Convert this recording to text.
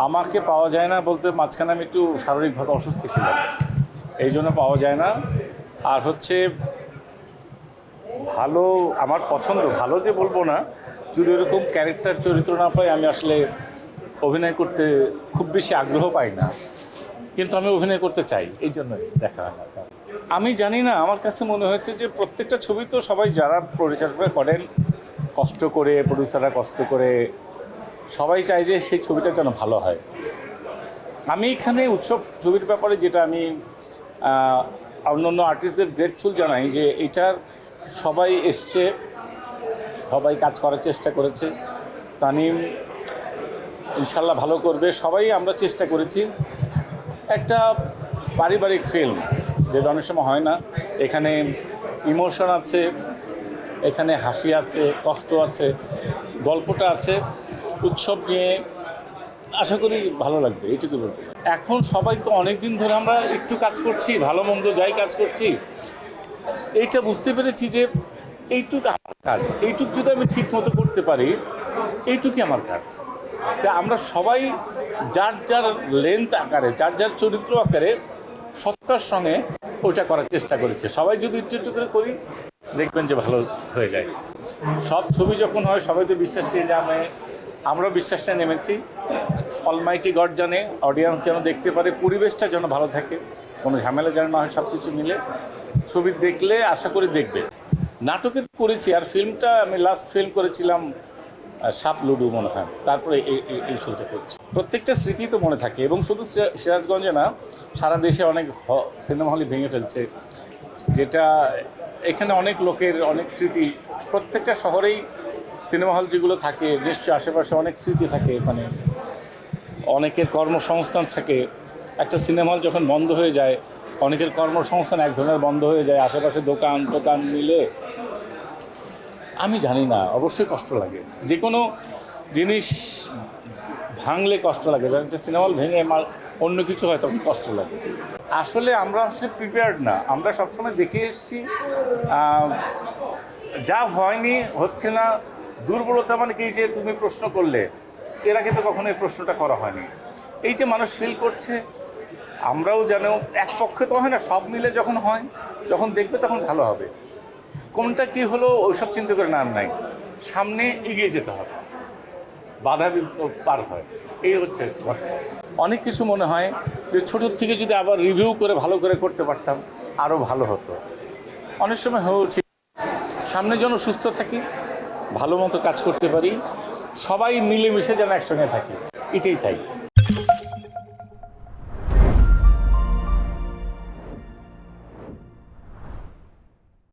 আমাকে পাওয়া যায় না বলতে মাঝখানে আমি একটু শারীরিকভাবে অসুস্থ ছিলাম, এই জন্য পাওয়া যায় না। আর হচ্ছে ভালো, আমার পছন্দ ভালো যে বলবো না, যদি এরকম ক্যারেক্টার চরিত্র না পাই আমি আসলে অভিনয় করতে খুব বেশি আগ্রহ পাই না, কিন্তু আমি অভিনয় করতে চাই, এই জন্যই দেখা হয় না। আমি জানি না, আমার কাছে মনে হয়েছে যে প্রত্যেকটা ছবি তো সবাই যারা পরিচালনা করেন কষ্ট করে, প্রডিউসাররা কষ্ট করে, সবাই চায় যে সেই ছবিটা যেন ভালো হয়। আমি এখানে উৎসব ছবির ব্যাপারে যেটা আমি অন্যান্য আর্টিস্টদের গ্রেটফুল জানাই যে এটার সবাই এসছে, সবাই কাজ করার চেষ্টা করেছে। তানিম ইনশাল্লাহ ভালো করবে, সবাই আমরা চেষ্টা করেছি। একটা পারিবারিক ফিল্ম, যেটা অনেক সময় হয় না। এখানে ইমোশন আছে, এখানে হাসি আছে, কষ্ট আছে, গল্পটা আছে, উৎসব নিয়ে। আশা করি ভালো লাগবে, এইটুকু বলতে। এখন সবাই তো অনেক দিন ধরে আমরা একটু কাজ করছি, ভালো মন্দ যাই কাজ করছি, এইটা বুঝতে পেরেছি যে এইটুকু আমার কাজ, এইটুকু যদি আমি ঠিক মতো করতে পারি, এইটুকুই আমার কাজ। তা আমরা সবাই যার যার লেন্থ আকারে, যার যার চরিত্র আকারে সত্তার সঙ্গে ওইটা করার চেষ্টা করেছে। সবাই যদি একটু একটু করে করি, দেখবেন যে ভালো হয়ে যায়। সব ছবি যখন হয় সবাই তো বিশ্বাস নিয়ে জানে, আমরাও বিশ্বাসটা নেমেছি। অলমাইটি গড জানে অডিয়েন্স যেন দেখতে পারে, পরিবেশটা যেন ভালো থাকে, কোনো ঝামেলা যেন না হয়, সব কিছু মিলে ছবি দেখলে আশা করি দেখবে। নাটকে করেছি, আর ফিল্মটা আমি লাস্ট ফিল্ম করেছিলাম সাপ লুডু মনে হয়, তারপরে এই ছবিটা করছি। প্রত্যেকটা স্মৃতি তো মনে থাকে, এবং শুধু সিরাজগঞ্জে না, সারা দেশে অনেক সিনেমা হলই ভেঙে ফেলছে, যেটা এখানে অনেক লোকের অনেক স্মৃতি। প্রত্যেকটা শহরেই সিনেমা হল যেগুলো থাকে, নিশ্চয়ই আশেপাশে অনেক স্মৃতি থাকে, এখানে অনেকের কর্মসংস্থান থাকে। একটা সিনেমা হল যখন বন্ধ হয়ে যায়, অনেকের কর্মসংস্থান এক ধরনের বন্ধ হয়ে যায়, আশেপাশে দোকান টোকান মিলে। আমি জানি না, অবশ্যই কষ্ট লাগে, যে কোনো জিনিস ভাঙলে কষ্ট লাগে। যখন একটা সিনেমা হল ভেঙে অন্য কিছু হয় তখন কষ্ট লাগে। আসলে আমরা প্রিপেয়ার্ড না, আমরা সবসময় দেখে এসেছি যা হয়নি, হচ্ছে না। দুর্বলতা মানে কি, যে তুমি প্রশ্ন করলে, এর আগে তো কখনো এই প্রশ্নটা করা হয়নি। এই যে মানুষ ফিল করছে, আমরাও জানো, এক পক্ষে তো হয় না, সব মিলে যখন হয়, যখন দেখবে তখন ভালো হবে। কোনটা কি হলো ওইসব চিন্তা করে না, নাই, সামনে এগিয়ে যেতে হবে, বাধা পার হয়, এই হচ্ছে কথা। অনেক কিছু মনে হয় যে ছোটোর থেকে যদি আবার রিভিউ করে ভালো করে করতে পারতাম আরও ভালো হতো। অনেক সময় হয়েও ঠিক, সামনে যেন সুস্থ থাকি, ভালো মতো কাজ করতে পারি, সবাই মিলেমিশে যেন একসঙ্গে থাকি, এটাই চাই।